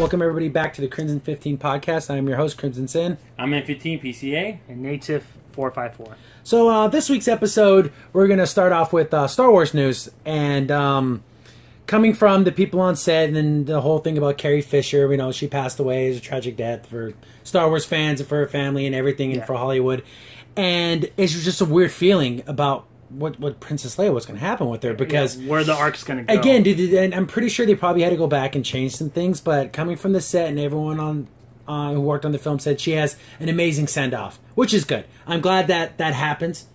Welcome everybody back to the Crimson 15 podcast. I am your host, Crimson Sin. I'm Ep19 PCA. And Native 454. So this week's episode, we're going to start off with Star Wars news. And coming from the people on set and then the whole thing about Carrie Fisher, you know, she passed away. It was a tragic death for Star Wars fans and for her family and everything and for Hollywood. And it's just a weird feeling about what Princess Leia was going to happen with her, because where the arc's going to go. Again, dude, and I'm pretty sure they probably had to go back and change some things, but coming from the set and everyone on who worked on the film said she has an amazing send-off, which is good. I'm glad that happens,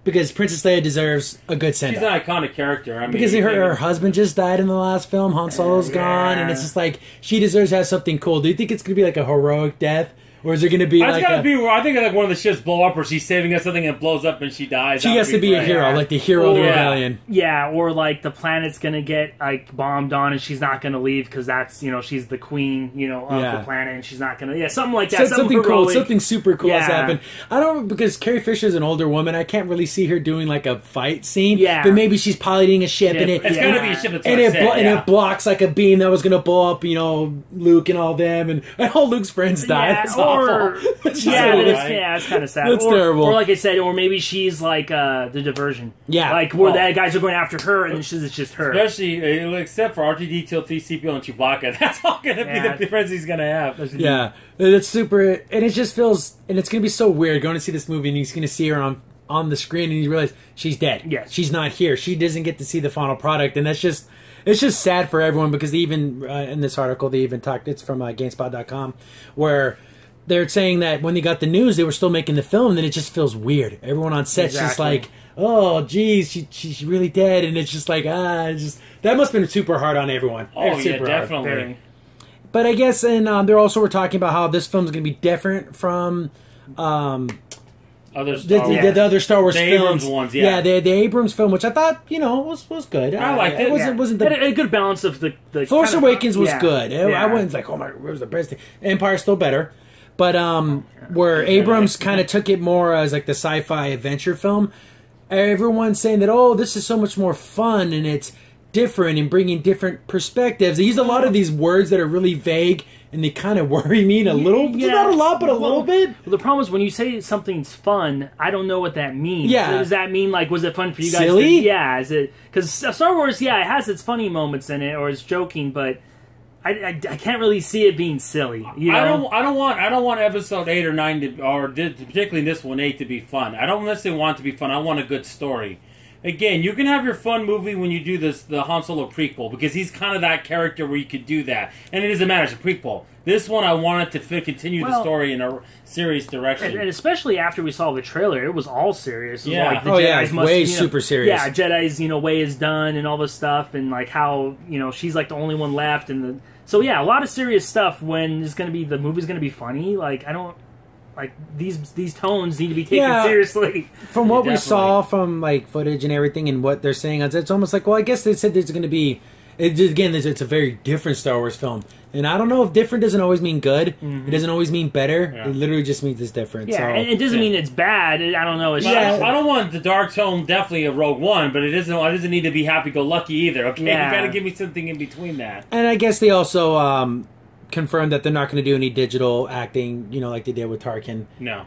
because Princess Leia deserves a good send-off. She's an iconic character. I mean, because her husband just died in the last film, Han Solo's gone, and it's just like, she deserves to have something cool. Do you think it's going to be like a heroic death? Or is it going to be I think like one of the ships blow up, or she's saving us something and it blows up and she dies. She has to be a hero, like the hero of the rebellion. Yeah, or like the planet's going to get like bombed on and she's not going to leave because that's, you know, she's the queen, you know, of the planet and she's not going to, something like that. Something cool, something super cool has happened. I don't, because Carrie Fisher's an older woman, I can't really see her doing like a fight scene. Yeah. But maybe she's piloting a ship and it's going to be a ship that's it blocks like a beam that was going to blow up, you know, Luke and all them, and all Luke's friends died. Yeah, it's awful. It's kind of sad. That's terrible. Or like I said, or maybe she's like the diversion. Yeah, like where the guys are going after her, and it's just her. Especially except for R2D2, T3PO, and Chewbacca. That's all going to be the friends he's going to have. Yeah, it's super, and it just feels, and it's going to be so weird going to see this movie, and he's going to see her on the screen, and you realize she's dead. Yes, she's not here. She doesn't get to see the final product, and that's just. It's just sad for everyone, because they even in this article they even talked. It's from GameSpot.com, where they're saying that when they got the news, they were still making the film, and then it just feels weird. Everyone on set's just like, oh, geez, she's really dead, and it's just like, that must have been super hard on everyone. Oh, yeah, definitely. Hard. But I guess, and they're also were talking about how this film's going to be different from the other Star Wars films. Abrams ones, the Abrams film, which I thought, you know, was good. I liked it. It wasn't a good balance of the Force Awakens was good. I wasn't like, oh my, where's the best thing? Empire's still better. But where Abrams kind of took it more as like the sci-fi adventure film, everyone's saying that, oh, this is so much more fun and it's different and bringing different perspectives. They use a lot of these words that are really vague and they kind of worry me a little. Yeah. Not a lot, but a little bit. Well, the problem is when you say something's fun, I don't know what that means. Yeah. Does that mean, like, was it fun for you guys? Silly? Is it? Because Star Wars, it has its funny moments in it, or it's joking, but I can't really see it being silly. You know? I don't want episode 8 or 9 particularly this one 8 to be fun. I don't necessarily want it to be fun. I want a good story. Again, you can have your fun movie when you do the Han Solo prequel, because he's kind of that character where you could do that, and it doesn't matter, it's a prequel. This one, I wanted to continue the story in a serious direction, and especially after we saw the trailer, it was all serious. It was like the Jedi's way super serious. Yeah, Jedi's way is done and all this stuff, and like how she's like the only one left, and so a lot of serious stuff. When the movie's gonna be funny, like I don't. Like, these tones need to be taken seriously. From what we saw from, like, footage and everything and what they're saying, it's almost like, well, I guess they said there's going to be... Again, it's a very different Star Wars film. And I don't know if different doesn't always mean good. Mm-hmm. It doesn't always mean better. Yeah. It literally just means it's different. Yeah, and it doesn't mean it's bad. I don't know. I don't want the dark tone definitely of Rogue One, but it doesn't need to be happy-go-lucky either, okay? Yeah. You got to give me something in between that. And I guess they also... confirmed that they're not going to do any digital acting, like they did with Tarkin. No.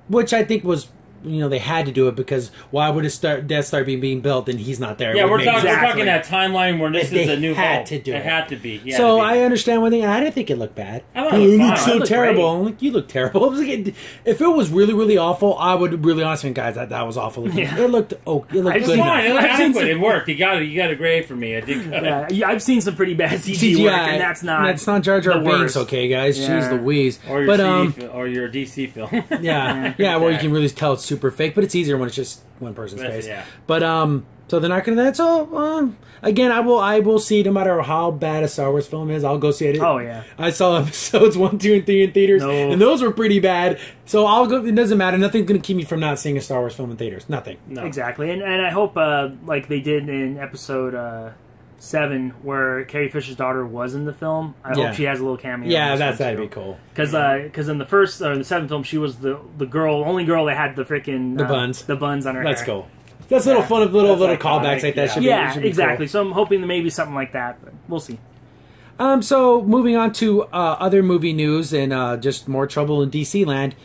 Which I think was, they had to do it, because why would Death Star being built and he's not there? Yeah, we're talking that timeline where this is a new had to do it. It had to be. So I understand one thing. I didn't think it looked bad. It looked so terrible. I'm like, you look terrible. I was like, if it was really, really awful, I would really honestly, guys, that was awful. It looked good. It looked adequate. It worked. You got a grade for me. I think. I've seen some pretty bad CGI work, and that's not Jar Jar Binks, okay, guys. Jeez Louise. Or your DC film. Where you can really tell it's super fake, but it's easier when it's just one person's face. Yeah. But so they're not going to that. So again, I will see, no matter how bad a Star Wars film is, I'll go see it. Oh yeah. I saw episodes 1, 2, and 3 in theaters, and those were pretty bad. So I'll go. It doesn't matter. Nothing's going to keep me from not seeing a Star Wars film in theaters. Nothing. No. Exactly. And I hope like they did in episode 7, where Carrie Fisher's daughter was in the film. I hope she has a little cameo. Yeah, that'd be cool. Because in the first or the 7th film, she was the only girl that had the freaking the buns on her hair. That's cool. That's little fun, little callbacks like that. Should be exactly. Cool. So I'm hoping that maybe something like that, but we'll see. So moving on to other movie news and just more trouble in DC land.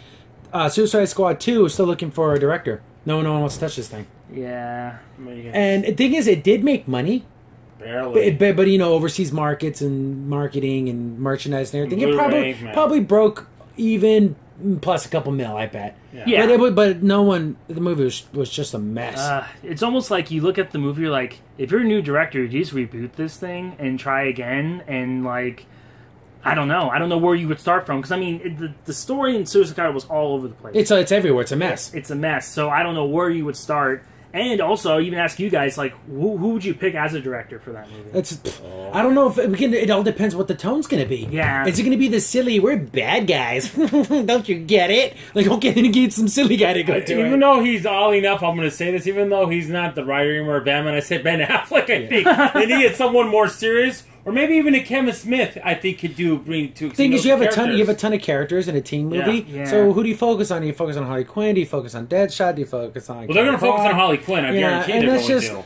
Suicide Squad 2 is still looking for a director. No one wants to touch this thing. Yeah. And the thing is, it did make money. Barely. But you know, overseas markets and marketing and merchandise and everything, it probably broke even plus a couple mil, I bet. Yeah. But no one, the movie was just a mess. It's almost like you look at the movie, you're like, if you're a new director, you just reboot this thing and try again, and like, I don't know where you would start from, because I mean, the story in Suicide Squad was all over the place. It's everywhere. It's a mess. It's a mess. So I don't know where you would start. And also, even ask you guys, like, who would you pick as a director for that movie? I don't know if it all depends what the tone's going to be. Yeah. Is it going to be the silly, we're bad guys? Don't you get it? Like, okay, then get some silly guy to go do it. Even though he's oddly enough, I'm going to say this, even though he's not the writer anymore of Batman, I said Ben Affleck, I think. They needed someone more serious. Or maybe even a Kevin Smith, I think, could bring to. The thing is, you have a ton of characters in a teen movie. Yeah. So who do you focus on? Do you focus on Harley Quinn? Do you focus on Deadshot? Do you focus on? Well, they're going to focus on Harley Quinn. I guarantee they're going to.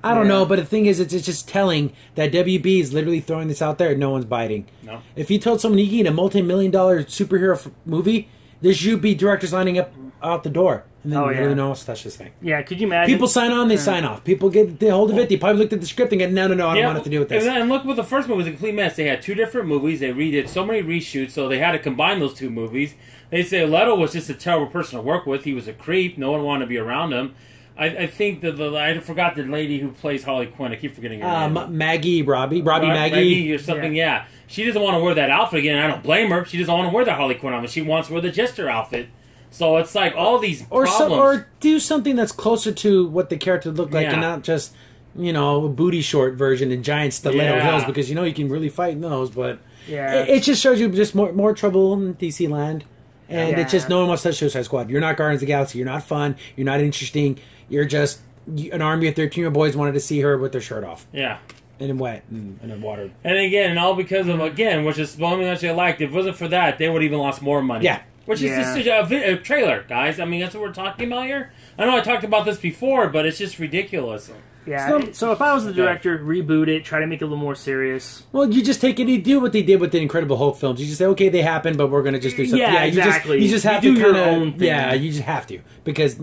I don't know, but the thing is, it's just telling that WB is literally throwing this out there and no one's biting. No. If you told someone you can get a multi-million-dollar superhero movie, there should be directors lining up out the door. And then really no one else touch this thing. Yeah, could you imagine? People sign on, they sign off. People get the hold of it, they probably looked at the script and go, no, I don't want nothing to do with this. And look what the first movie was a complete mess. They had two different movies. They redid so many reshoots, so they had to combine those two movies. They say Leto was just a terrible person to work with. He was a creep. No one wanted to be around him. I think that I forgot the lady who plays Harley Quinn. I keep forgetting her name. Robbie Maggie or something. Yeah. She doesn't want to wear that outfit again. I don't blame her. She doesn't want to wear the Harley Quinn outfit. She wants to wear the Jester outfit. So it's like all these problems. Or do something that's closer to what the character looked like and not just, a booty short version and giant stiletto heels, because you can really fight in those. But it just shows you just more trouble in DC land. And it's just no one wants to touch Suicide Squad. You're not Guardians of the Galaxy. You're not fun. You're not interesting. You're just an army of 13-year-old boys wanted to see her with their shirt off. Yeah. And wet and watered. And again, all because of, which is the only thing that I liked. If it wasn't for that, they would have even lost more money. Yeah. Which is just a trailer, guys. I mean, that's what we're talking about here. I know I talked about this before, but it's just ridiculous. Yeah, so if I was the director, reboot it, try to make it a little more serious. Well, you just take it, you do what they did with the Incredible Hulk films. You just say, okay, they happen, but we're going to just do something. Yeah, exactly. You just have to do your own thing. Yeah, you just have to. Because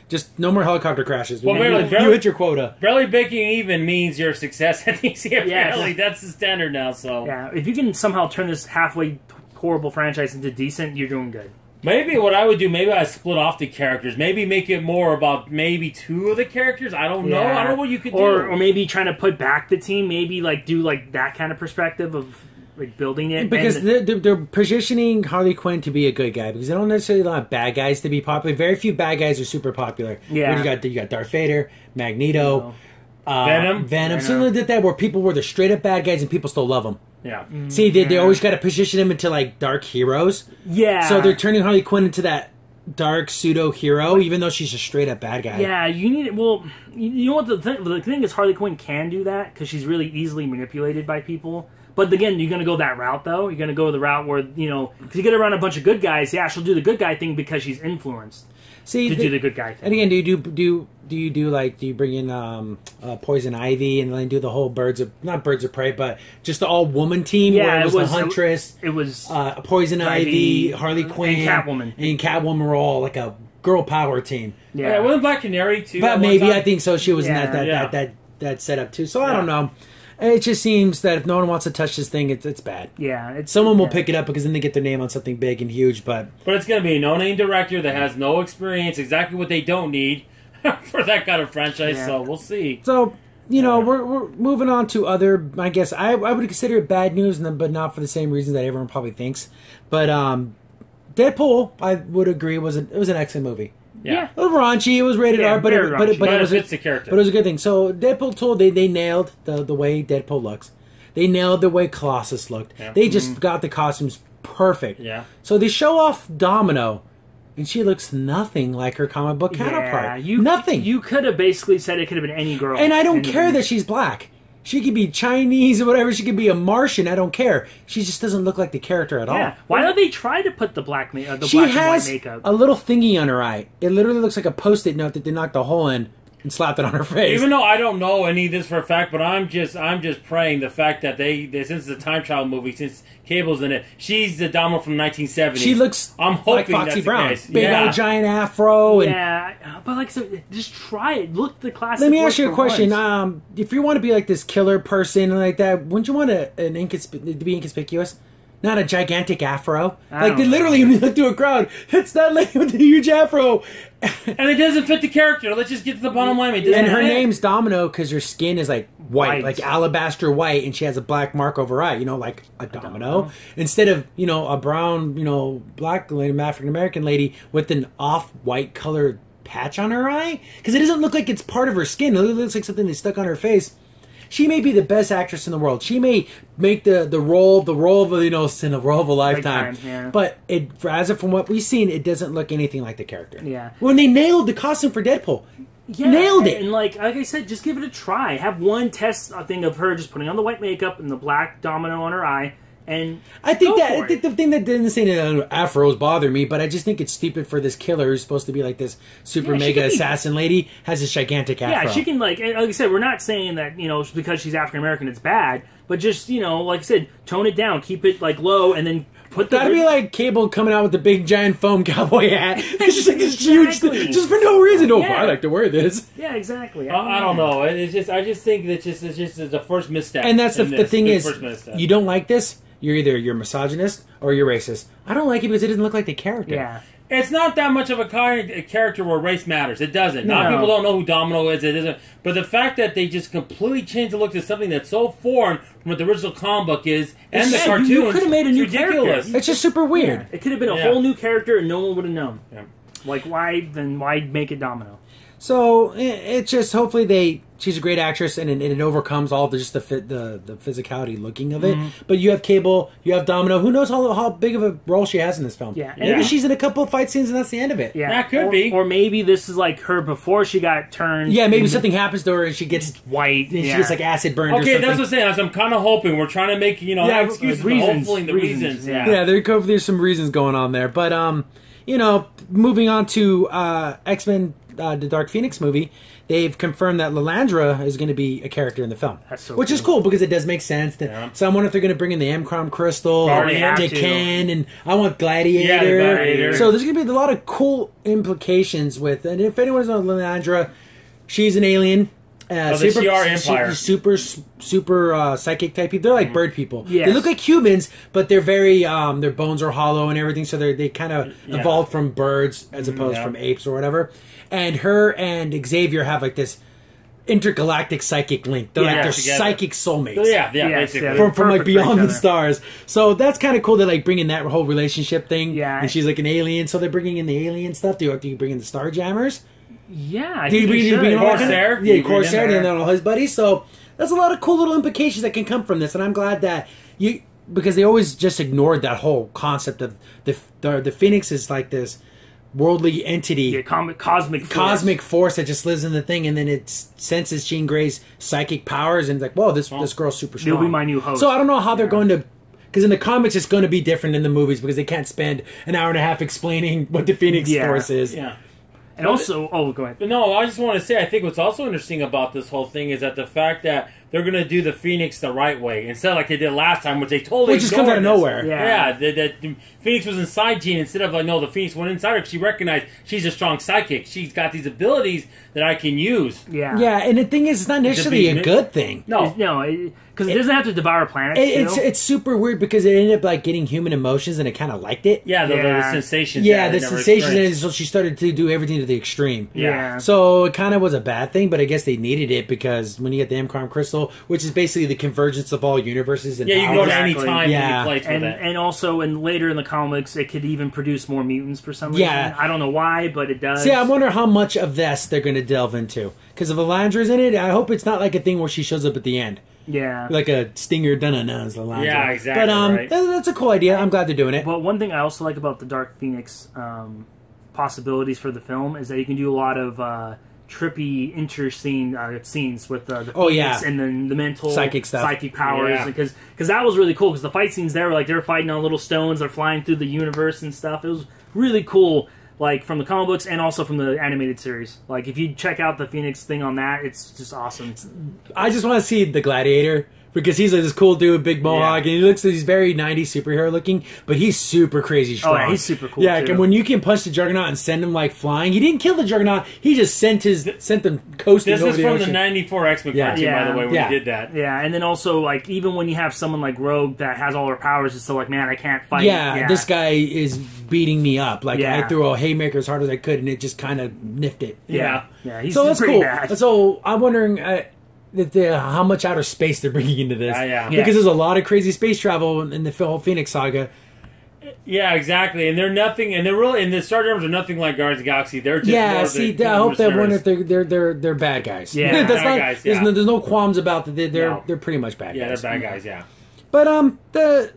just no more helicopter crashes. Well, you hit your quota. Barely breaking even means you're a success at DC. Apparently, that's the standard now. So if you can somehow turn this halfway horrible franchise into decent, you're doing good. Maybe what I would do, maybe I split off the characters. Maybe make it more about maybe two of the characters. I don't know. I don't know what you could do. Or maybe trying to put back the team. Maybe do that kind of perspective of building it. Because they're positioning Harley Quinn to be a good guy. Because they don't necessarily want bad guys to be popular. Very few bad guys are super popular. Yeah. You got Darth Vader, Magneto, Venom. Similar did that where people were the straight up bad guys and people still love them. Yeah. See, they always got to position them into dark heroes. Yeah. So they're turning Harley Quinn into that dark pseudo hero, even though she's a straight up bad guy. Yeah, you need it. Well, you know what the thing is, Harley Quinn can do that because she's really easily manipulated by people. But again, you're going to go that route though. You're going to go the route where because you get around a bunch of good guys. Yeah, she'll do the good guy thing because she's influenced. to do the good guy thing. And again, do you bring in Poison Ivy and then do the whole not birds of prey, but just the all woman team? Yeah, where it was the Huntress. It was Poison Ivy, Harley Quinn, and Catwoman were all like a girl power team. Yeah, wasn't Black Canary too? But maybe I think so. She was in that setup too. So I don't know. It just seems that if no one wants to touch this thing, it's bad. Yeah, someone will pick it up because then they get their name on something big and huge. But it's going to be a no-name director that has no experience, exactly what they don't need for that kind of franchise. Yeah. So we'll see. So we're moving on to other. I guess I would consider it bad news, but not for the same reason that everyone probably thinks. But Deadpool, I would agree, it was an excellent movie. Yeah. It was raunchy, it was rated R, but it fits the character. But it was a good thing. So Deadpool 2, they nailed the way Deadpool looks. They nailed the way Colossus looked. Yeah. They just got the costumes perfect. Yeah. So they show off Domino, and she looks nothing like her comic book counterpart. Nothing. You could have basically said it could have been any girl. And I don't care that she's black. She could be Chinese or whatever. She could be a Martian. I don't care. She just doesn't look like the character at all. Why don't they try to put the black and white makeup? She has a little thingy on her eye. It literally looks like a Post-it note that they knocked a hole in and slapped it on her face. Even though I don't know any of this for a fact, but I'm just praying the fact that they since it's a time travel movie, since Cable's in it, she's the Domino from 1970. She looks I'm hoping like Foxy that's Brown. the case. Big old giant afro. And but like, so just try it. Look the classic. let me ask you a for question. once. If you want to be like this killer person like that, wouldn't you want to be inconspicuous? Not a gigantic afro. Like, they literally, when you look to a crowd, it's that lady with the huge afro. And it doesn't fit the character. Let's just get to the bottom line. And her name's Domino because her skin is like white, like alabaster white, and she has a black mark over her eye, like a domino. Instead of, a brown, black lady, African American lady with an off-white colored patch on her eye. Because it doesn't look like it's part of her skin. It looks like something that's stuck on her face. She may be the best actress in the world. She may make the role of in a role of a lifetime. But from what we've seen, it doesn't look anything like the character. Yeah. When they nailed the costume for Deadpool, nailed it. And like I said, just give it a try. Have one test thing of her just putting on the white makeup and the black domino on her eye. And I think the thing that didn't say that afros bother me, but I just think it's stupid for this killer who's supposed to be like this super mega assassin lady has this gigantic afro. Yeah, she can like I said, we're not saying that because she's African American it's bad, but just like I said, tone it down, keep it like low, and then put Gotta be like Cable coming out with the big giant foam cowboy hat. It's just like this huge thing, just for no reason. I like to wear this. Yeah, exactly. I don't know. I just think that it's just the first misstep. And that's the thing is, you don't like this. You're misogynist or you're racist. I don't like it because it doesn't look like the character. Yeah. It's not that much of a character where race matters. It doesn't. No. Not people don't know who Domino is. It isn't. But the fact that they just completely changed the look to something that's so foreign from what the original comic book is and the cartoon. You could have made a new ridiculous. character. It's just super weird. Yeah. It could have been a whole new character and no one would have known. Yeah. Like why make it Domino? So it's just hopefully she's a great actress and it overcomes all the physicality looking of it. But you have Cable, you have Domino. Who knows how big of a role she has in this film? Yeah, maybe she's in a couple of fight scenes and that's the end of it. Yeah, that could be. Or maybe this is like her before she got turned. Yeah, maybe something happens to her and she gets white. And she gets like acid burned. Okay, or something. that's what I'm saying. I'm kind of hoping we're trying to make excuses, but hopefully the reasons. Yeah, there's some reasons going on there. But moving on to X-Men. The Dark Phoenix movie, they've confirmed that Lilandra is going to be a character in the film, which is cool because it does make sense. So I wonder if they're going to bring in the M-Crom Crystal, Ken, and I want Gladiator. So there's going to be a lot of cool implications with. And if anyone's on Lilandra, she's an alien. The CR Empire. Super psychic type people. They're like bird people. Yes. They look like humans, but they're very their bones are hollow and everything. So they kind of evolved from birds as opposed from apes or whatever. And her and Xavier have like this intergalactic psychic link. They're like they're psychic soulmates. Basically. From like beyond the stars. So that's kind of cool to like bring in that whole relationship thing. Yeah. And she's like an alien, so they're bringing in the alien stuff. Do you bring in the Starjammers? Yeah, I think you should. Corsair. Yeah, Corsair and then all his buddies. So there's a lot of cool little implications that can come from this, and I'm glad that because they always just ignored that whole concept of the Phoenix is like this worldly entity, cosmic force that just lives in the thing, and then it senses Jean Grey's psychic powers, and it's like, whoa, this girl's super strong. You'll be my new host. So I don't know how they're going to. Because in the comics, it's going to be different than the movies because they can't spend an hour and a half explaining what the Phoenix Force is. Yeah. And also, go ahead. No, I just want to say, I think what's also interesting about this whole thing is that the fact that they're going to do the Phoenix the right way instead of like they did last time, which they totally just comes out of nowhere. Yeah, the Phoenix was inside Jean instead of like no, the Phoenix went inside her because she recognized she's a strong psychic. She's got these abilities that I can use. Yeah, and the thing is, it's not necessarily a good thing. No, because it doesn't have to devour planets. It's super weird because it ended up like getting human emotions and it kind of liked it. Yeah, the sensations. Yeah, the sensations, and so she started to do everything to the extreme. Yeah. So it kind of was a bad thing, but I guess they needed it because when you get the M-Crom Crystal, which is basically the convergence of all universes and you can go to any time any place with it. And also, later in the comics, it could even produce more mutants for some reason. Yeah. I don't know why, but it does. See, I wonder how much of this they're going to delve into. Because if Lilandra's in it, I hope it's not like a thing where she shows up at the end. Yeah. Like a stinger dun-dun-dun is Lilandra. Yeah, exactly. But that's a cool idea. I'm glad they're doing it. But one thing I also like about the Dark Phoenix possibilities for the film is that you can do a lot of trippy interscene scenes with the Phoenix and then the mental psychic stuff, psychic powers, because that was really cool. Because the fight scenes there were like they were fighting on little stones, they're flying through the universe and stuff. It was really cool. like from the comic books and also from the animated series. Like if you check out the Phoenix thing on that, it's just awesome. I just want to see the Gladiator. Because he's like this cool dude, big mohawk, and he looks like he's very 90s superhero looking, but he's super crazy strong. Oh, yeah, he's super cool. Yeah, and when you can punch the Juggernaut and send him like flying, he didn't kill the Juggernaut. He just sent them coasting over the ocean. This is from the '94 X-Men cartoon, by the way, when he did that. Yeah, and then also like even when you have someone like Rogue that has all her powers, it's still like, man, I can't fight. Yeah, this guy is beating me up. Like I threw a haymaker as hard as I could, and it just kind of nipped it. Yeah, he's so that's pretty cool. bad. So I'm wondering. How much outer space they're bringing into this. Because there's a lot of crazy space travel in the whole Phoenix saga. Yeah, exactly. And they're nothing, and they're really, and the Star Germs are nothing like Guardians of the Galaxy. They're just I hope that one if they're bad guys. Yeah, that's bad guys. Yeah. There's no qualms about that. They're pretty much bad guys. Yeah, they're bad guys. Yeah. But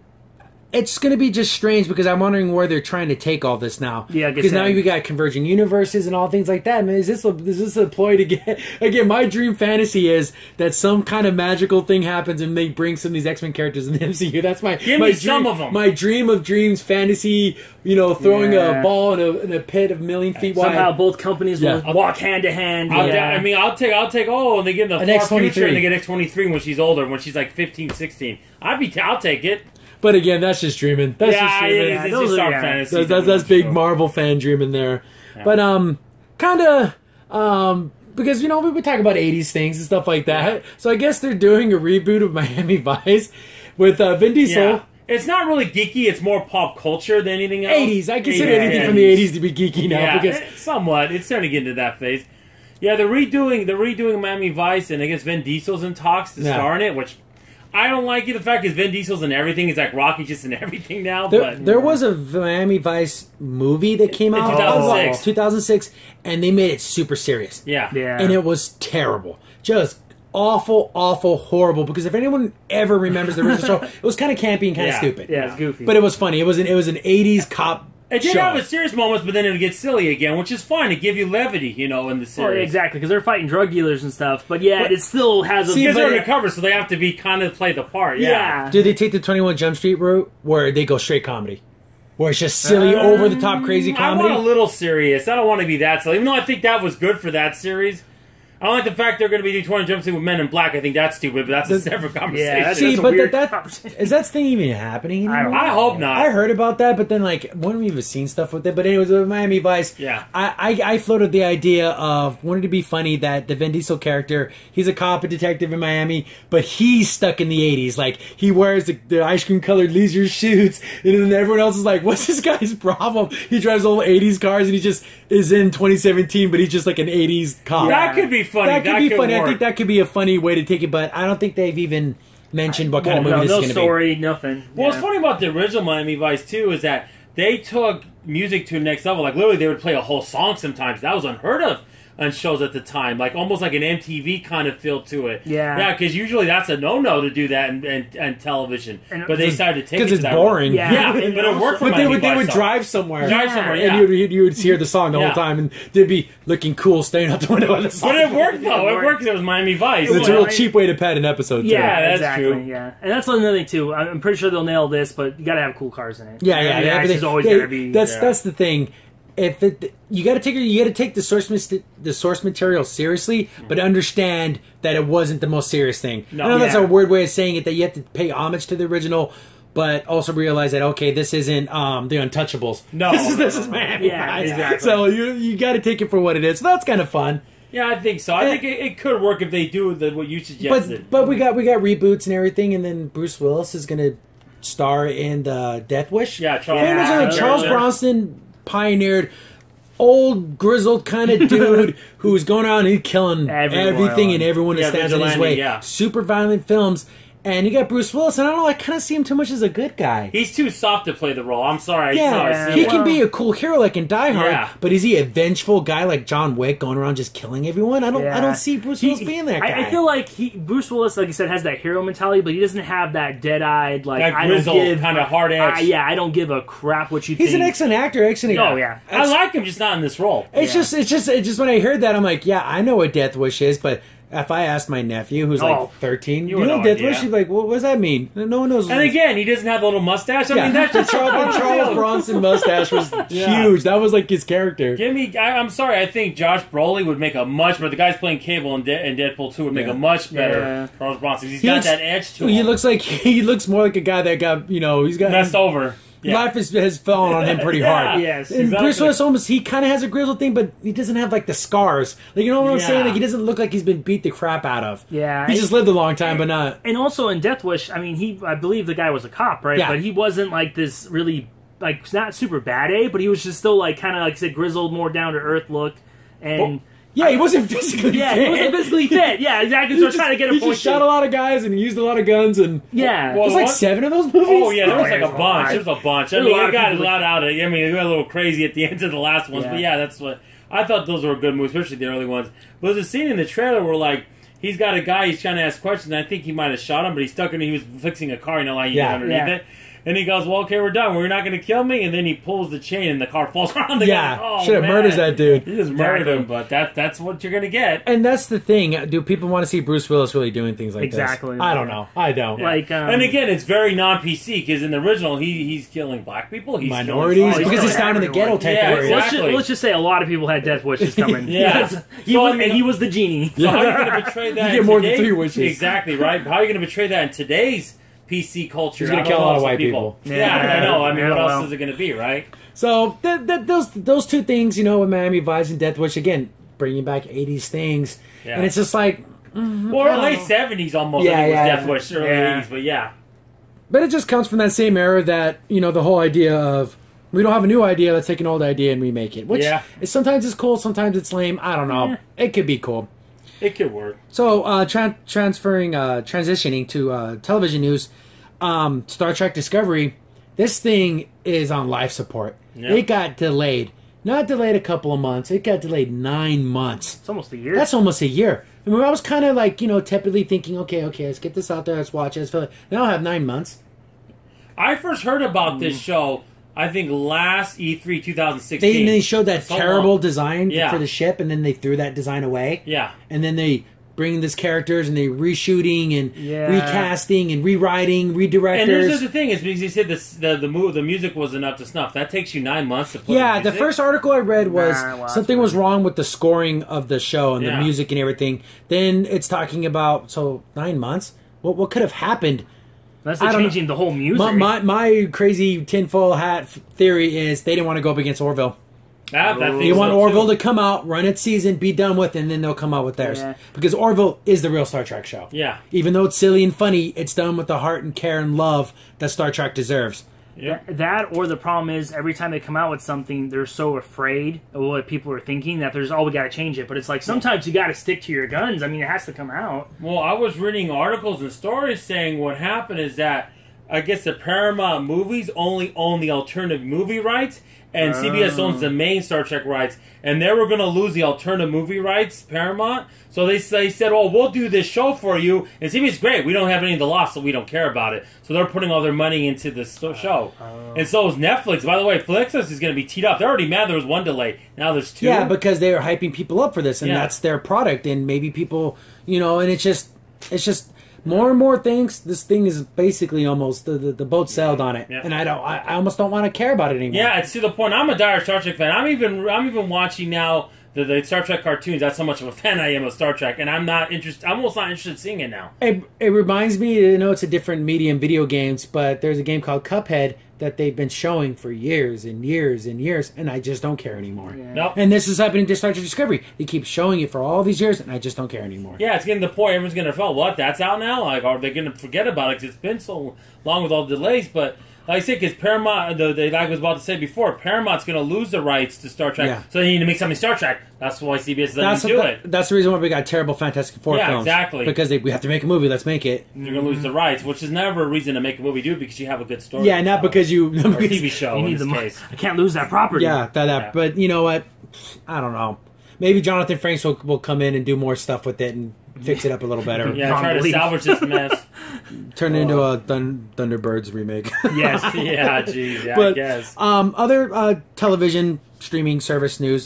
it's going to be just strange because I'm wondering where they're trying to take all this now. Yeah, because now we got converging universes and all things like that. I mean, is this a ploy to get again? My dream fantasy is that some kind of magical thing happens and they bring some of these X-Men characters in the MCU. That's my dream, some of them. My dream of dreams fantasy. Throwing a ball in a pit of a million feet wide. Somehow both companies will walk hand to hand. I mean, I'll take. Oh, and they get in the far future and they get X-23 when she's older, when she's like 15, 16. I'll take it. But again, that's just dreaming. That's just dreaming. It's just our fantasy. That's big Marvel fan dreaming there. Yeah. But kind of because we would talk about 80s things and stuff like that. Yeah. So I guess they're doing a reboot of Miami Vice with Vin Diesel. Yeah. It's not really geeky. It's more pop culture than anything else. 80s. I consider anything from the 80s to be geeky now. Because somewhat. It's starting to get into that phase. Yeah, they're redoing Miami Vice, and I guess Vin Diesel's in talks to star in it, which I don't like it. The fact is Vin Diesel's in everything. It's like Rocky's just in everything now. There was a Miami Vice movie that came out in 2006, and they made it super serious. Yeah. And it was terrible. Just awful, horrible. Because if anyone ever remembers the original show, it was kind of campy and kind of stupid. Yeah, it was goofy. But it was funny. It was an 80s cop It did have its serious moments, but then it would get silly again, which is fine. It give you levity, in the series. Well, exactly, because they're fighting drug dealers and stuff. But it still has a... Because they're undercover, so they have to be kind of play the part. Yeah. Did they take the 21 Jump Street route, where they go straight comedy? Where it's just silly, over-the-top, crazy comedy? I want a little serious. I don't want to be that silly. Even though I think that was good for that series. I don't like the fact they're going to be doing 20 Jump Street with Men in Black. I think that's stupid, but that's a separate conversation. Yeah, is that thing even happening anymore? I hope not. I heard about that, but then when we've seen stuff with it. But anyways, with Miami Vice, I floated the idea of wanting to be funny that the Vin Diesel character, he's a cop, a detective in Miami, but he's stuck in the 80s. Like he wears the ice cream colored leisure suits, and then everyone else is like, "What's this guy's problem?" He drives old 80s cars, and he just is in 2017, but he's just like an 80s cop. That could be funny. That could be funny. I think that could be a funny way to take it, but I don't think they've even mentioned what kind of movie this is going to be. No story, nothing. Well, what's funny about the original Miami Vice, too, is that they took music to the next level. Like, literally, they would play a whole song sometimes. That was unheard of on shows at the time. Like, almost like an MTV kind of feel to it. Yeah, because usually that's a no-no to do that in television. But they decided to take it to because it's boring. Yeah, but it worked for Miami Vice. But they would drive somewhere. Yeah. And you would hear the song the whole time, and they'd be looking cool staring out the window of the song. But it worked, though. It worked because it was Miami Vice. It's a real cheap way to pad an episode, too. Yeah, that's true. Yeah, and that's another thing, too. I'm pretty sure they'll nail this, but you got to have cool cars in it. Yeah. It's always going to be... That's the thing. You got to take the source material seriously, but understand that it wasn't the most serious thing. I know that's a weird way of saying it, that you have to pay homage to the original, but also realize that this isn't the Untouchables. No, this is Miami Vice. Exactly. So you got to take it for what it is. So that's kind of fun. Yeah, I think so. I think it could work if they do what you suggested. But we got reboots and everything, and then Bruce Willis is going to star in the Death Wish. Yeah, Charles Bronson pioneered old grizzled kind of dude who's going around and killing everything and everyone that stands in his way. Super violent films. And you got Bruce Willis, and I don't know, I kind of see him too much as a good guy. He's too soft to play the role. I'm sorry. He can be a cool hero like in Die Hard, but is he a vengeful guy like John Wick going around just killing everyone? I don't see Bruce Willis being that guy. I feel like Bruce Willis, like you said, has that hero mentality, but he doesn't have that dead-eyed, like, that grizzled, kind of hard edge. I don't give a crap what you think. He's an excellent actor, excellent. Oh yeah, I like him, just not in this role. It's just when I heard that, I'm like, yeah, I know what Death Wish is, but if I asked my nephew, who's like 13, you know know Deathwish, he'd be like, what does that mean? No one knows. And again, he doesn't have the little mustache. I mean, that's just Charles Bronson mustache was huge. That was like his character. I'm sorry. I think Josh Brolin would make a much better. The guys playing Cable and Deadpool 2 would make a much better Charles Bronson. He got that edge to him. He looks more like a guy that got he's got messed over. Yeah. Life has fallen on him pretty hard. Yes, and Bruce Willis he kind of has a grizzled thing, but he doesn't have like the scars. Like, you know what I'm saying? Like, he doesn't look like he's been beat the crap out of. Yeah, he just lived a long time, but not. And also in Death Wish, I mean, I believe the guy was a cop, right? Yeah. But he wasn't like this really not super bad, but he was just still like kind of like I said, grizzled, more down to earth look, and. Yeah, he wasn't physically fit. Yeah, he wasn't physically fit. Yeah, exactly. So trying to get a point. He just shot a lot of guys and he used a lot of guns and there's like 7 of those movies. Oh yeah, there was like a bunch. There was a bunch. I mean, it got a lot out of it. I mean, it got a little crazy at the end of the last ones, but yeah, that's what I thought. Those were good movies, especially the early ones. But there's a scene in the trailer where like he's got a guy he's trying to ask questions. And I think he might have shot him, but he's stuck in. He was fixing a car. You know, like you get underneath it. And he goes, well, okay, we're done. We're not going to kill me. And then he pulls the chain and the car falls around the guy. Should have murdered that dude. He just murdered him, but that's what you're going to get. And that's the thing. Do people want to see Bruce Willis really doing things like this? Exactly. I don't know. I don't. Like, and again, it's very non-PC, because in the original, he's killing black people. He's minorities. Because he's down in the ghetto type area. Exactly. Let's just say a lot of people had death wishes coming. And he was the genie. So how are you going to betray that? You get more than 3 wishes. Exactly, right? How are you going to betray that in today's PC culture? He's going to kill a lot of white people. Yeah, I know. I mean, what else is it going to be, right? So those two things, with Miami Vice and Death Wish, again, bringing back 80s things. Yeah. And it's just like... or late 70s almost, I think it was Death Wish, early 80s, but yeah. But it just comes from that same era that, the whole idea of, we don't have a new idea, let's take an old idea and remake it. Which is sometimes it's cool, sometimes it's lame. I don't know. It could be cool. It could work. So, transitioning to television news, Star Trek Discovery, this thing is on life support. Yep. It got delayed. Not delayed a couple of months. It got delayed 9 months. It's almost a year. That's almost a year. I mean, I was kind of like, tepidly thinking, okay, let's get this out there, let's watch it. Now I have 9 months. I first heard about this show, I think, last E3 2016. They showed that terrible design for the ship, and then they threw that design away. Yeah. And then they bring these characters, and they reshooting, and recasting, and rewriting, redirectors. And here's the thing, is because he said the music wasn't up to snuff. That takes you 9 months to put the first article I read was something was wrong with the scoring of the show, and the music and everything. Then it's talking about, 9 months? What could have happened? That's changing the whole music. My crazy tinfoil hat theory is they didn't want to go up against Orville. They want Orville to come out, run its season, be done with, and then they'll come out with theirs. Yeah. Because Orville is the real Star Trek show. Yeah. Even though it's silly and funny, it's done with the heart and care and love that Star Trek deserves. Yeah. That, or the problem is, every time they come out with something, they're so afraid of what people are thinking that there's, we got to change it. But it's like, sometimes you got to stick to your guns. I mean, it has to come out. Well, I was reading articles and stories saying what happened is that, I guess the Paramount movies only own the alternative movie rights, and CBS owns the main Star Trek rights, and they were going to lose the alternative movie rights, Paramount. So they said, "Oh, we'll do this show for you." And CBS, great, we don't have any of the loss, so we don't care about it. So they're putting all their money into this show. And so is Netflix. By the way, Netflix is going to be teed up. They're already mad there was one delay. Now there's 2. Yeah, because they are hyping people up for this, and that's their product. And maybe people, and it's just more and more things. This thing is basically almost the boat sailed on it, and I almost don't want to care about it anymore. Yeah, it's to the point. I'm a dire Star Trek fan. I'm even watching now the Star Trek cartoons. That's how much of a fan I am of Star Trek, and I'm not interested. I'm almost not interested in seeing it now. It reminds me. It's a different medium, video games, but there's a game called Cuphead that they've been showing for years and years and years, and I just don't care anymore. Yeah. Nope. And this is happening to Star Trek Discovery. They keep showing it for all these years, and I just don't care anymore. Yeah, it's getting to the point everyone's going to feel, what, that's out now? Like, are they going to forget about it? Because it's been so long with all the delays, but... Like I said, because Paramount, like I was about to say before, Paramount's going to lose the rights to Star Trek, so they need to make something Star Trek. That's why CBS is letting them do it. That's the reason why we got terrible Fantastic Four films. Exactly. Because we have to make a movie, let's make it. You're going to lose the rights, which is never a reason to make a movie, do it because you have a good story. Yeah, not because you... or a TV show, in this case. I can't lose that property. Yeah, but you know what? I don't know. Maybe Jonathan Frakes will come in and do more stuff with it and fix it up a little better. Try to salvage this mess. Turn it into a Thunderbirds remake. Yes. Geez. Yeah, but, I guess. Other television streaming service news.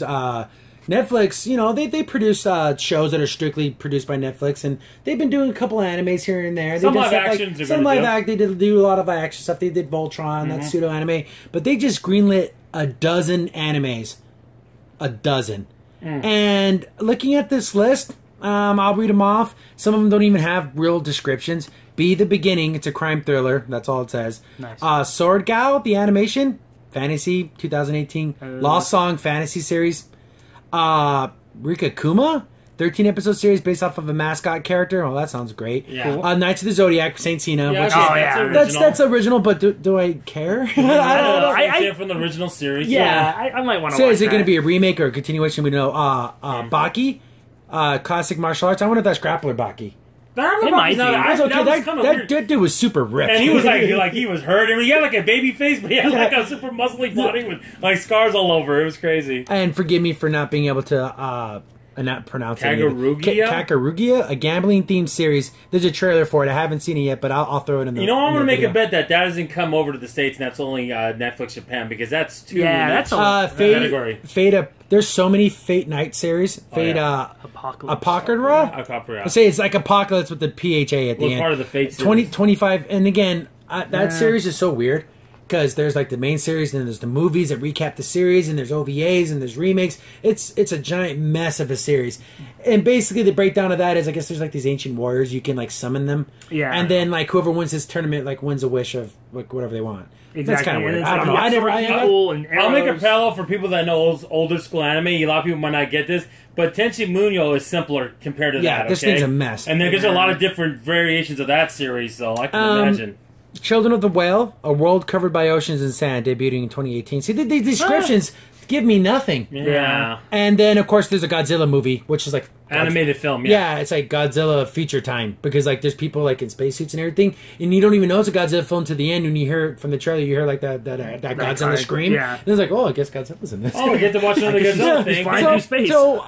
Netflix, you know, they produce shows that are strictly produced by Netflix, and they've been doing a couple of animes here and there. Some live actions. Some live act. They did do a lot of action stuff. They did Voltron, that's pseudo anime, but they just greenlit a dozen animes, a dozen. And looking at this list, I'll read them off. Some of them don't even have real descriptions. Be the Beginning. It's a crime thriller. That's all it says. Nice. Sword Gal, the animation, fantasy, 2018. Lost Song fantasy series. Rika Kuma, 13-episode series based off of a mascot character. Oh, that sounds great. Yeah. Cool. Knights of the Zodiac, Saint Sina. Yeah, Which that's original, but do I care? I don't know. I see it from the original series. Yeah, I might want to. So watch is it going to that. be a remake or a continuation? We don't know. Baki, classic martial arts. I wonder if that's grappler Baki. It might be. That dude was super ripped. And he was like he was hurt. I mean, he had like a baby face, but he had like a super muscly body with like scars all over. It was crazy. And forgive me for not being able to not pronounce it. Kagarugia, a gambling-themed series. There's a trailer for it. I haven't seen it yet, but I'll throw it in the. You know, I'm going to make a bet that doesn't come over to the States, and that's only Netflix Japan, because that's too. Yeah, that's a category. Fate. There's so many Fate Night series. Fate. Apocalypse. I say it's like Apocalypse with the PHA at the end. Part of the Fate series. 25, and again, that series is so weird. Because there's like the main series, and then there's the movies that recap the series, and there's OVAs, and there's remakes. It's a giant mess of a series. And basically the breakdown of that is, I guess there's like these ancient warriors, you can like summon them. Yeah. And then like whoever wins this tournament like wins a wish of like whatever they want. Exactly. That's kind of weird. I don't know. I'll make a parallel for people that know older school anime. A lot of people might not get this, but Tenchi Muyo is simpler compared to that. Yeah, this thing's a mess. And there's a lot of different variations of that series, so I can imagine. Children of the Whale, a world covered by oceans and sand, debuting in 2018. See, the descriptions give me nothing. Yeah. And then, of course, there's a Godzilla movie, which is like... Animated film, yeah. It's like Godzilla feature time, because like there's people like in spacesuits and everything, and you don't even know it's a Godzilla film to the end. When you hear it from the trailer, you hear like that Godzilla scream. Yeah. And it's like, oh, I guess Godzilla's in this. Oh, we get to watch another Godzilla thing. Flying through space. So,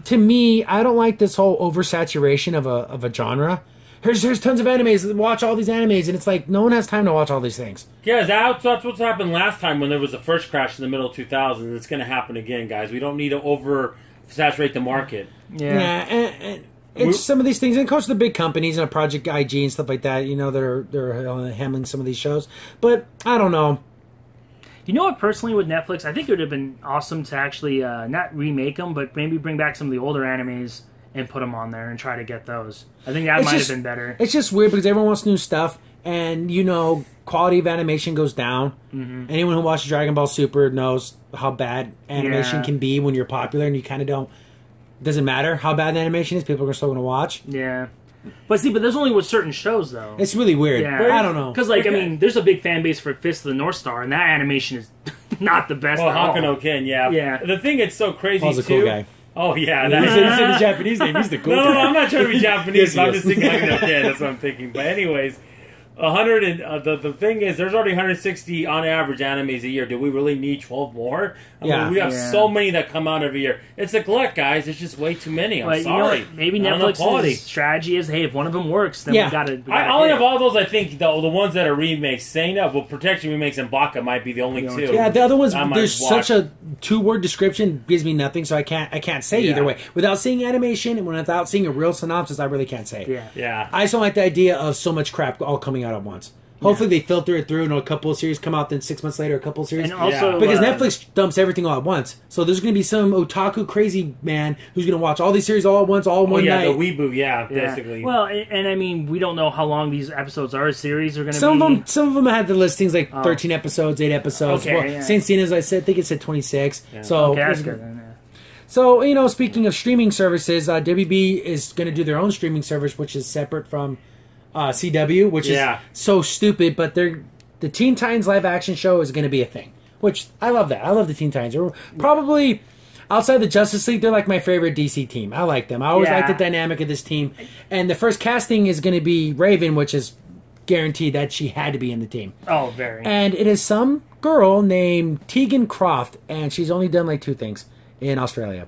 to me, I don't like this whole oversaturation of a genre. There's tons of animes. Watch all these animes, and it's like no one has time to watch all these things. Yeah, that's what's happened last time when there was the first crash in the middle of 2000. It's going to happen again, guys. We don't need to oversaturate the market. Yeah, and it's some of these things, and of course the big companies and Project IG and stuff like that. You know, they're handling some of these shows, but I don't know. You know what? Personally, with Netflix, I think it would have been awesome to actually not remake them, but maybe bring back some of the older animes and put them on there and try to get those. I think that might have been better. It's just weird because everyone wants new stuff, and you know, quality of animation goes down. Anyone who watches Dragon Ball Super knows how bad animation can be when you're popular, and you kind of don't. Doesn't matter how bad the animation is; people are still going to watch. Yeah, but there's only with certain shows though. It's really weird. Yeah. I don't know because I mean, there's a big fan base for Fist of the North Star, and that animation is not the best. Well, at all. Hakuno Ken, yeah. The thing it's so crazy Paul's a too. cool guy. Oh yeah, You said the Japanese name. He's the cool guy. No, I'm not trying to be Japanese. Yes, I'm just thinking Hakuno Ken. That's what I'm thinking. But anyways, 100 and the thing is, there's already 160 on average animes a year. Do we really need 12 more? I mean, we have so many that come out every year. It's a glut, guys. It's just way too many. I'm sorry. You know, maybe Netflix's strategy is, hey, if one of them works, then we gotta. I only have all those. I think the ones that are remakes. Saying that, well, Protection remakes and Baka might be the only two. Yeah, the other ones. There's such a 2-word description gives me nothing, so I can't say either way. Without seeing animation and without seeing a real synopsis, I really can't say. Yeah. I just don't like the idea of so much crap all coming out at once. Hopefully they filter it through and a couple of series come out, then 6 months later a couple of series. And also, because Netflix dumps everything all at once. So there's going to be some otaku crazy man who's going to watch all these series all at once, all in one night. The weeboo, basically. Well, and I mean, we don't know how long these episodes are. Series are going to be. Some of them had the listings like 13 episodes, 8 episodes. Okay, Saint Sina, as I said, I think it said 26. Yeah. So that's good. Then, So, you know, speaking of streaming services, WB is going to do their own streaming service, which is separate from CW, which is so stupid, but the Teen Titans live action show is going to be a thing, which I love that. I love the Teen Titans. They're probably, outside the Justice League, they're like my favorite DC team. I like them. I always like the dynamic of this team. And the first casting is going to be Raven, which is guaranteed that she had to be in the team. Oh, very. And it is some girl named Tegan Croft, and she's only done like 2 things in Australia.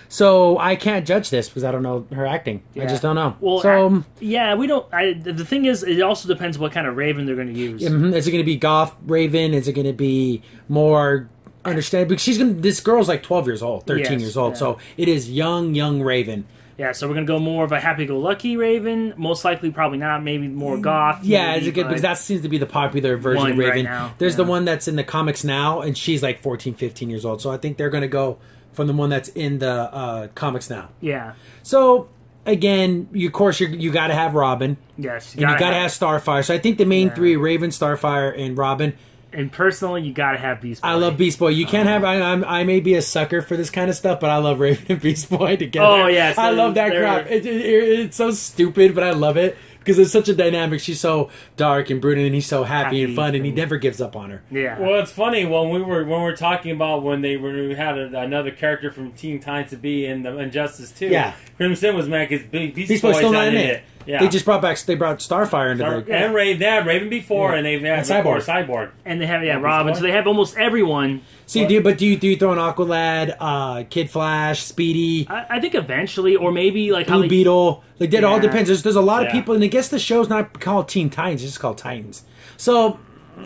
So I can't judge this because I don't know her acting. I just don't know. Well, so we don't. The thing is, it also depends what kind of Raven they're going to use. Is it going to be goth Raven? Is it going to be more understand because this girl's like 12 years old, 13 years old, yeah. so it is young Raven. Yeah, so we're gonna go more of a happy-go-lucky Raven. Most likely, probably not. Maybe more goth. Yeah, maybe, is it good? Because that seems to be the popular version of Raven. Right now. There's the one that's in the comics now, and she's like 14, 15 years old. So I think they're gonna go from the one that's in the comics now. Yeah. So again, of course, you got to have Robin. Yes. And you got to have Starfire. So I think the main three: Raven, Starfire, and Robin. And personally, you gotta have Beast Boy. I love Beast Boy. You can't have. I may be a sucker for this kind of stuff, but I love Raven and Beast Boy together. Oh yeah, so I love that crap. It's so stupid, but I love it because it's such a dynamic. She's so dark and brooding, and he's so happy and fun, and he never gives up on her. Yeah. Well, it's funny when we were talking about when we had another character from Teen Titans to be in the Injustice 2. Yeah. Crimson was mad because Beast Boy's Boy's still not in in it. Yeah. They just brought Starfire into the... And they had Raven before, and they've had Cyborg. And they have, Robin, so they have almost everyone. See, do you throw an Aqualad, Kid Flash, Speedy... I think eventually, or maybe like Blue Beetle. Like, that all depends. There's a lot of Yeah. people, and I guess the show's not called Teen Titans, it's just called Titans. So,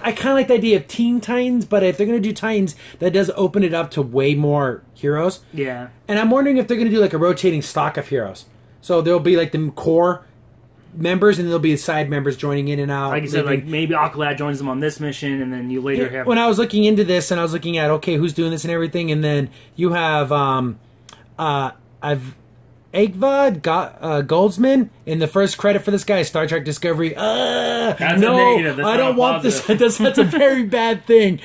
I kind of like the idea of Teen Titans, but if they're going to do Titans, that does open it up to way more heroes. Yeah. And I'm wondering if they're going to do like a rotating stock of heroes. So there'll be like the core members, and there'll be side members joining in and out. Like you said, like maybe Aqualad joins them on this mission, and then you later have... When I was looking into this, and I was looking at, okay, who's doing this and everything, and then you have I've Egvad Goldsman in the first credit for this guy, Star Trek Discovery. That's no, a negative. That's I don't want this. That's a very bad thing.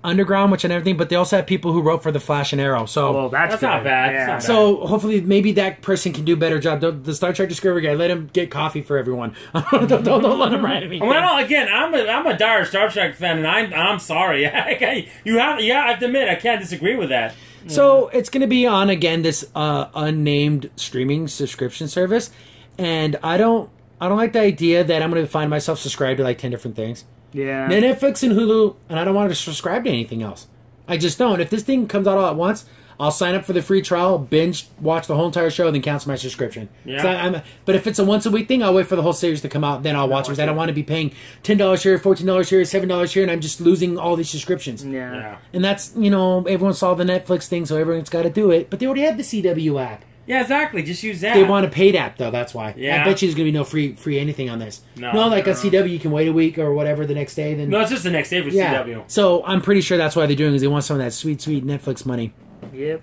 Underground, which and everything, but they also have people who wrote for the Flash and Arrow. So well, that's not bad. Yeah. Not so hopefully, maybe that person can do a better job. The Star Trek Discovery guy, let him get coffee for everyone. don't let him write anything. Well, again, I'm a dire Star Trek fan, and I'm sorry. You have to admit, I can't disagree with that. So it's going to be on again this unnamed streaming subscription service, and I don't like the idea that I'm going to find myself subscribed to like 10 different things. Yeah. Then Netflix and Hulu, and I don't want to subscribe to anything else. I just don't. If this thing comes out all at once, I'll sign up for the free trial, binge, watch the whole entire show, and then cancel my subscription. Yeah. But if it's a once-a-week thing, I'll wait for the whole series to come out, then I'll watch it. I don't want to be paying $10 here, $14 here, $7 here, and I'm just losing all these subscriptions. Yeah. And that's, everyone saw the Netflix thing, so everyone's got to do it. But they already have the CW app. Yeah, exactly. Just use that. They want a paid app, though. That's why. Yeah. I bet you there's going to be no free anything on this. No, like on CW, you can wait a week or whatever the next day. Then no, it's just the next day for CW. So I'm pretty sure that's why they're doing it, is they want some of that sweet Netflix money. Yep.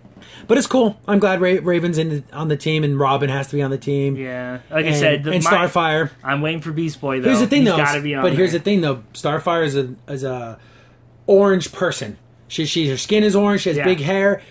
But it's cool. I'm glad Raven's on the team, and Robin has to be on the team. Yeah. Like I said, and Starfire. I'm waiting for Beast Boy, though. Here's the thing, He's though. gotta be on Here's the thing, though. Starfire is a orange person. Her skin is orange. She has big hair.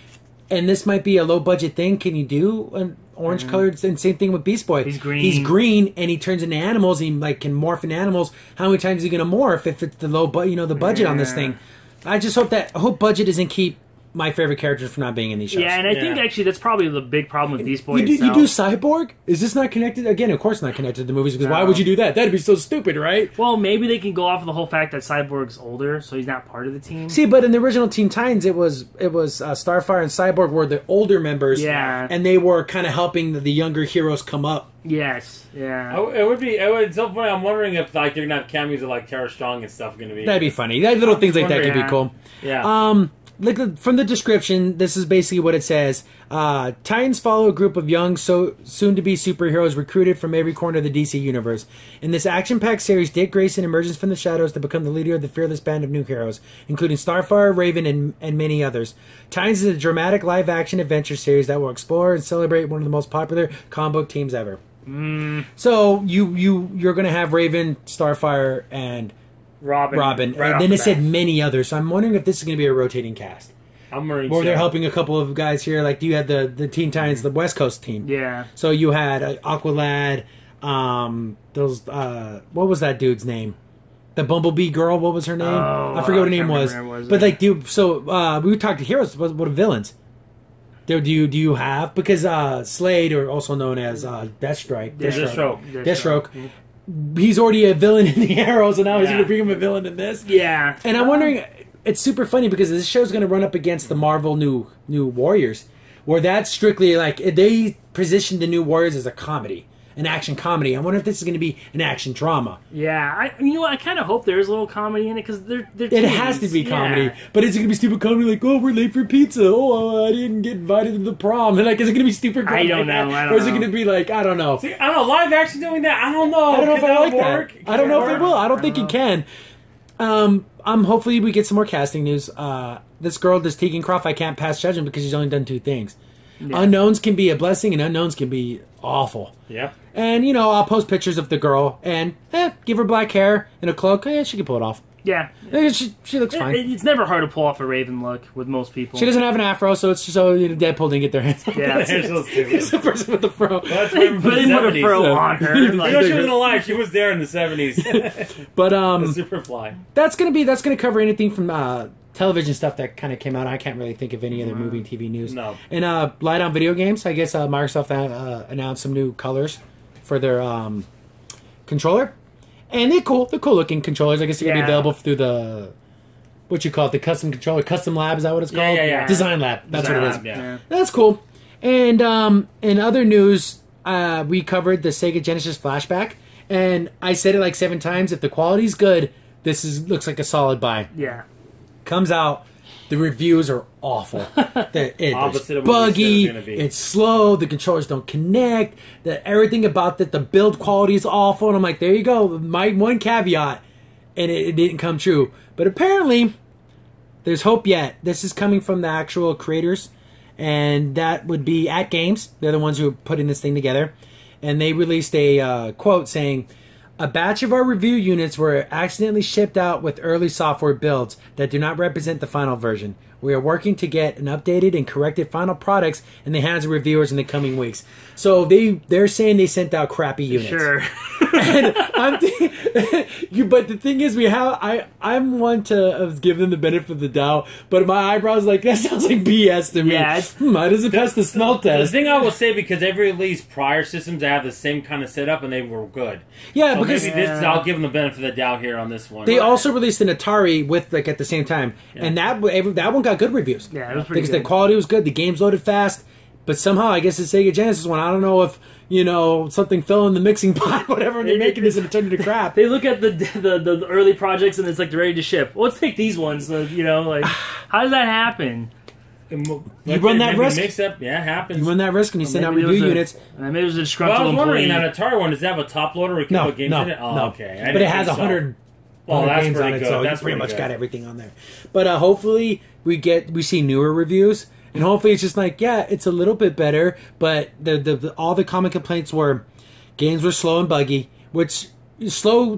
And this might be a low budget thing. Can you do an orange colored? And same thing with Beast Boy. He's green. He's green, and he turns into animals. He can morph into animals. How many times is he going to morph if it's the low, the budget on this thing? I just hope budget doesn't keep my favorite characters from not being in these shows. Yeah, and I think actually that's probably the big problem with Beast Boy. You do Cyborg? Is this not connected? Again, of course not connected to the movies, because why would you do that? That'd be so stupid, right? Well, maybe they can go off of the whole fact that Cyborg's older, so he's not part of the team. See, but in the original Teen Titans, it was Starfire and Cyborg were the older members, and they were kind of helping the younger heroes come up. Yes, yeah. It's so funny. I'm wondering if they're gonna have cameos of like Tara Strong and stuff. Going to be that'd be funny. Little things like that could be cool. Yeah. From the description, this is basically what it says. Titans follow a group of young, soon-to-be superheroes recruited from every corner of the DC universe. In this action-packed series, Dick Grayson emerges from the shadows to become the leader of the fearless band of new heroes, including Starfire, Raven, and many others. Titans is a dramatic live-action adventure series that will explore and celebrate one of the most popular comic book teams ever. So you're going to have Raven, Starfire, and Robin, right, and then it said many others. So I'm wondering if this is going to be a rotating cast. Or they're helping a couple of guys here. Like, you had the Teen Titans, the West Coast team. Yeah. So you had Aqualad. What was that dude's name? The Bumblebee girl. What was her name? I forget what her name was. But like, dude. So we talked to heroes. What are villains? Do you have, because Slade, or also known as Deathstroke. He's already a villain in the Arrows, and now he's going to bring him a villain in this. Yeah. And I'm wondering, it's super funny because this show's going to run up against the Marvel New Warriors, where that's strictly like, they positioned the New Warriors as a comedy. an action comedy. I wonder if this is going to be an action drama. Yeah, I kind of hope there is a little comedy in it because they're it has to be comedy, but is it going to be stupid comedy like, oh, we're late for pizza, oh, I didn't get invited to the prom, and like, is it going to be stupid comedy? I don't know. Or is it going to be like, I don't know. See, I don't know, live action doing that, I don't know. I don't know if I like work? that. I don't know if it will. I don't think it can. Hopefully we get some more casting news. This girl, this Tegan Croft, I can't pass judgment because she's only done 2 things. Yeah. Unknowns can be a blessing, and unknowns can be awful. Yeah. And, I'll post pictures of the girl, and give her black hair and a cloak. She can pull it off. Yeah. She looks fine. It's never hard to pull off a Raven look with most people. She doesn't have an afro, so it's just so Deadpool didn't get their hands on yeah, it's the person with the fro. Well, they put a fro on her. Like, she wasn't alive. She was there in the 70s. But the Superfly. That's gonna cover anything from television stuff that kind of came out. I can't really think of any other movie and TV news. No. And light on video games. I guess Microsoft announced some new colors for their controller. And they're cool. They're cool looking controllers. I guess they're going to be available through the, what you call it, the custom controller. Custom Lab, is that what it's called? Yeah. Design Lab. That's Design what it is. Lab, yeah. That's cool. And in other news, we covered the Sega Genesis flashback. And I said it like 7 times. If the quality's good, looks like a solid buy. Yeah. Comes out. The reviews are awful. It's buggy. It's slow. The controllers don't connect. Everything about the build quality is awful. And I'm like, there you go. My one caveat, and it didn't come true. But apparently, there's hope yet. This is coming from the actual creators, and that would be At Games. They're the ones who are putting this thing together, and they released a quote saying, "A batch of our review units were accidentally shipped out with early software builds that do not represent the final version. We are working to get an updated and corrected final products in the hands of reviewers in the coming weeks." So they're saying they sent out crappy units. Sure. And but the thing is, I'm one to give them the benefit of the doubt, but my eyebrows like, that sounds like BS to me. Yeah, how does it pass the smell test? The thing I will say, because they've released prior systems that have the same kind of setup and they were good. Yeah, so because maybe I'll give them the benefit of the doubt here on this one. They also released an Atari with at the same time, and that one got good reviews. Yeah, it was pretty because good. the quality was good, the games loaded fast, but somehow I guess the Sega Genesis one, I don't know if something fell in the mixing pot, whatever, and they're making this and it turned into crap. They look at the early projects and it's like they're ready to ship. Well, let's take these ones. How does that happen? You run that risk. Yeah, it happens. You run that risk and you send out review units. Maybe it was a disgruntled I was wondering, employee. that Atari one, does that have a top loader where you can put games in it? Oh, no. okay. But it has 100 that's games on pretty it, good. so That's you pretty much good. got everything on there. But hopefully we see newer reviews, and hopefully it's just like, yeah, it's a little bit better, but all the common complaints were games were slow and buggy, which slow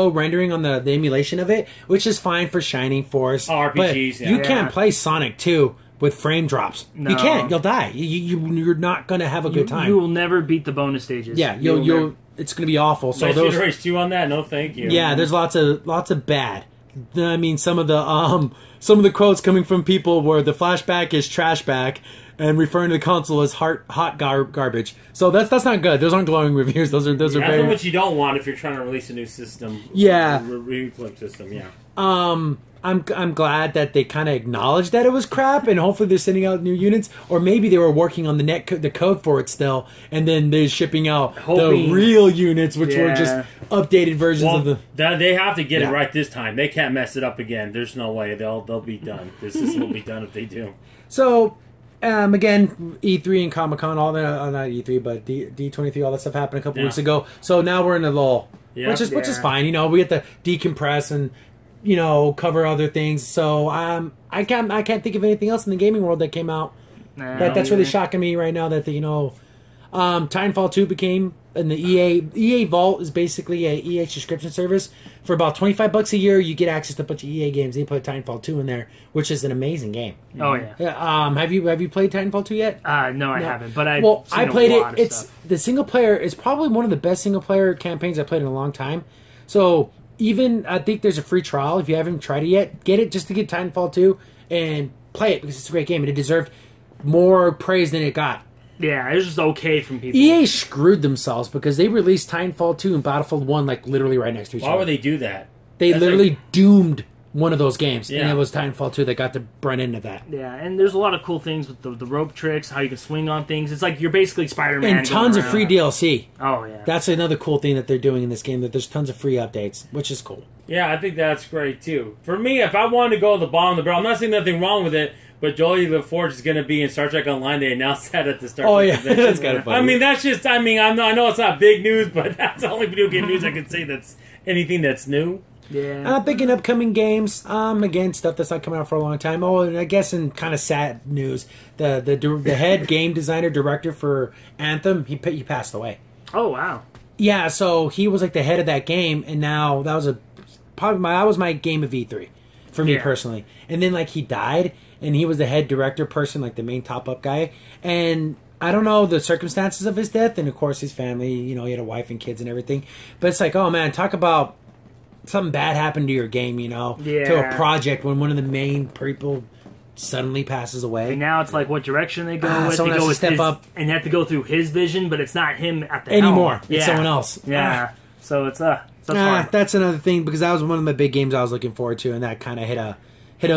rendering on the emulation of it, which is fine for Shining Force. RPGs, but yeah. you can't play Sonic 2 with frame drops. No. You can't. You'll die. You're not going to have a good time. You will never beat the bonus stages. Yeah, it's going to be awful. So Nice Race 2 on that? No, thank you. Yeah, there's lots of bad. I mean, some of the quotes coming from people where the flashback is trashback, and referring to the console as hot garbage. So that's not good. Those aren't glowing reviews. Those are That's very what you don't want if you're trying to release a new system. Yeah. Reflip system. Yeah. I'm glad that they kind of acknowledged that it was crap, and hopefully they're sending out new units, or maybe they were working on the code for it still, and then they're shipping out the real units, which were just updated versions of the. They have to get it right this time. They can't mess it up again. There's no way they'll be done. This system will be done if they do. So. Again, E3 and Comic-Con, all that, not E3, but D23, all that stuff happened a couple weeks ago. So now we're in a lull, which is fine. We get to decompress and cover other things. So I can't think of anything else in the gaming world that came out. That's really shocking me right now. That Titanfall 2 became, and the EA Vault is basically a EA subscription service. For about $25 a year, you get access to a bunch of EA games. They put Titanfall 2 in there, which is an amazing game. Oh yeah. Have you played Titanfall 2 yet? No, I haven't. But I played it. It's the single player is probably one of the best single player campaigns I played in a long time. So even I think there's a free trial if you haven't tried it yet. Get it just to get Titanfall 2 and play it because it's a great game and it deserved more praise than it got. Yeah, it was just okay from people. EA screwed themselves because they released Titanfall 2 and Battlefield 1 like literally right next to each other. Why would they do that? They literally doomed one of those games, Yeah. and it was Titanfall 2 that got to run into that. Yeah, and there's a lot of cool things with the rope tricks, how you can swing on things. It's like you're basically Spider-Man. And tons of free DLC. Oh, yeah. That's another cool thing that they're doing in this game, that there's tons of free updates, which is cool. Yeah, I think that's great, too. For me, if I wanted to go to the bottom of the barrel, I'm not saying nothing wrong with it, but Jolie LaForge is going to be in Star Trek Online. They announced that at the Star Trek convention. That's kind of funny. I mean, that's just, I know it's not big news, but that's the only video game news I can say that's anything that's new. Yeah. And I'm thinking upcoming games. Again, stuff that's not coming out for a long time. Oh, and I guess in kind of sad news, the head game designer director for Anthem, he passed away. Oh, wow. Yeah, so he was like the head of that game, and now that was my game of E3 for me personally. And then like he died, and he was the head director person, like the main top up guy. And I don't know the circumstances of his death, and of course his family. You know, he had a wife and kids and everything. But it's like, oh man, talk about something bad happened to your game, you know, to a project when one of the main people suddenly passes away. And now it's like what direction they go with. Someone they go has to with step up. And they have to go through his vision, but it's not him at the anymore. helm. It's someone else. Yeah. So it's hard. That's another thing, because that was one of my big games I was looking forward to, and that kind of hit a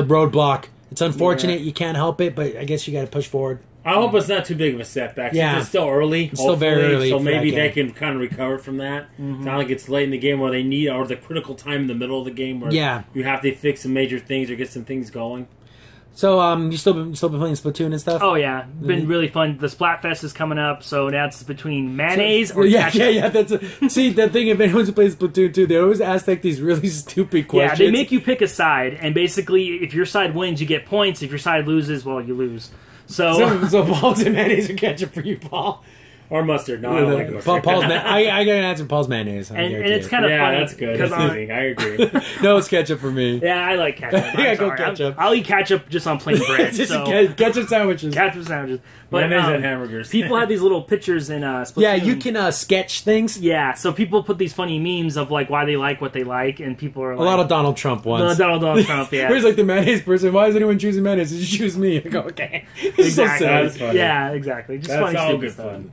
roadblock. It's unfortunate, you can't help it, but I guess you got to push forward. I hope it's not too big of a setback. Yeah. It's still early. It's still very early. So maybe they can kind of recover from that. It's not like it's late in the game where they need, or the critical time in the middle of the game where you have to fix some major things or get some things going. So, you still been playing Splatoon and stuff? Oh yeah, been really fun. The Splatfest is coming up, so now it's between mayonnaise or ketchup. Yeah. See, the thing, if anyone's played Splatoon 2, they always ask like these really stupid questions. Yeah, they make you pick a side, and basically, if your side wins, you get points. If your side loses, well, you lose. So Paul's and mayonnaise or ketchup for you, Paul? Or mustard. No, I don't like mustard. I got an answer. Paul's mayonnaise. And it's kind of funny. Yeah, that's good. That's easy. I agree. No, it's ketchup for me. Yeah, I like ketchup. Go ketchup. I'll eat ketchup just on plain bread. Just so. ketchup sandwiches. Ketchup sandwiches. But mayonnaise and hamburgers. People have these little pictures in Splatoon. Yeah, you can sketch things. Yeah, so people put these funny memes of like why they like what they like, and people are like... A lot of Donald Trump ones. Donald Trump, yeah. Where's like the mayonnaise person? Why is anyone choosing mayonnaise? Did you choose me? I go, okay. Exactly. So That's funny. Yeah, exactly. Just That's funny all stupid good stuff. fun.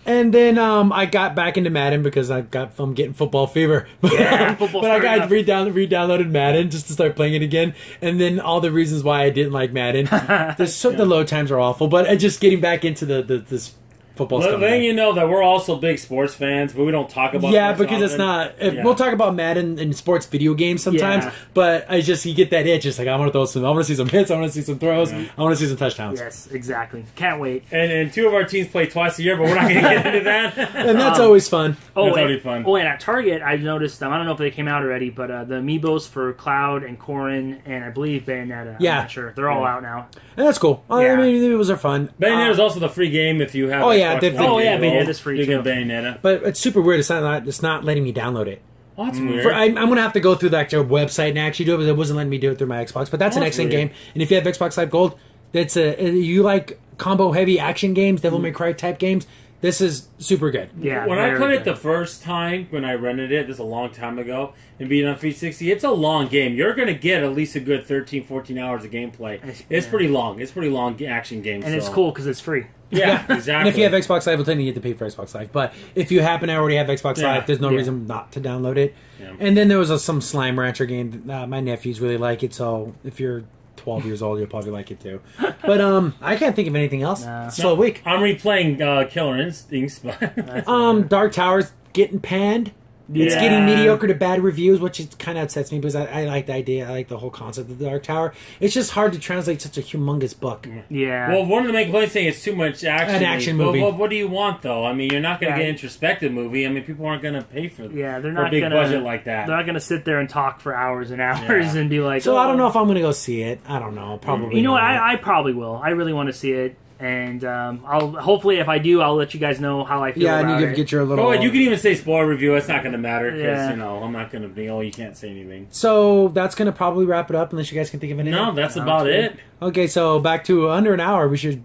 And then I got back into Madden because I'm getting football fever. Yeah, football but I got fever. re-downloaded Madden just to start playing it again. And then all the reasons why I didn't like Madden. The load times are awful, but just getting back into this football stuff. Then you know that we're also big sports fans, but we don't talk about Yeah, sports because often. it's not... We'll talk about Madden and sports video games sometimes, but you get that itch. It's like, I want to see some hits, I want to see some throws, I want to see some touchdowns. Yes, exactly. Can't wait. And two of our teams play twice a year, but we're not going to get into that. And that's always fun. That's already fun. Oh, and at Target, I've noticed, I don't know if they came out already, but the Amiibos for Cloud and Corrin and I believe Bayonetta. Yeah. I'm not sure. They're all out now. And that's cool. I mean, the Amiibos are fun. Bayonetta is also the free game if you have Bayonetta's free you too. get Bayonetta. But it's super weird. It's not letting me download it. Oh, that's weird. I'm going to have to go through the actual website and actually do it, but it wasn't letting me do it through my Xbox. But that's an excellent game. And if you have Xbox Live Gold, you like combo heavy action games, Devil May Cry type games, this is super good. Yeah. When I played it the first time, when I rented it, this is a long time ago, and being on 360, it's a long game. You're going to get at least a good 13, 14 hours of gameplay. It's pretty long. It's a pretty long action game. And it's cool because it's free. Yeah, exactly. And if you have Xbox Live, then you get to pay for Xbox Live. But if you happen to already have Xbox Live, there's no reason not to download it. Yeah. And then there was some Slime Rancher game. My nephews really like it, so if you're 12 years old, you'll probably like it too. But I can't think of anything else. Slow week. I'm replaying Killer Instincts, but Dark Tower's getting panned. Yeah. It's getting mediocre to bad reviews, which kind of upsets me because I like the idea. I like the whole concept of the Dark Tower. It's just hard to translate such a humongous book. Yeah. Well, one of the main complaints saying it's too much action. An action movie. Well, what do you want, though? I mean, you're not going to get an introspective movie. I mean, people aren't going to pay for they're not a big gonna, budget like that. They're not going to sit there and talk for hours and hours and be like... So I don't know if I'm going to go see it. I don't know. Probably You know what? not. I probably will. I really want to see it. And I'll hopefully, if I do, I'll let you guys know how I feel about it. Yeah, and you get your little... Oh, you can even say spoiler review. It's not going to matter because, I'm not going to be, you can't say anything. So that's going to probably wrap it up unless you guys can think of anything. No, that's about it. Okay, so back to under an hour. We should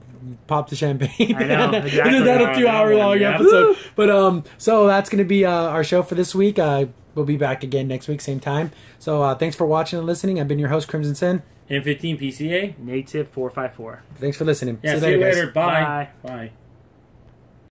pop the champagne. I know, exactly. We did that a 2-hour-long episode. But so that's going to be our show for this week. We'll be back again next week, same time. So thanks for watching and listening. I've been your host, Crimson Sin. Ep19 PCA. Native 454. Thanks for listening. Yeah, see you later. Bye. Bye.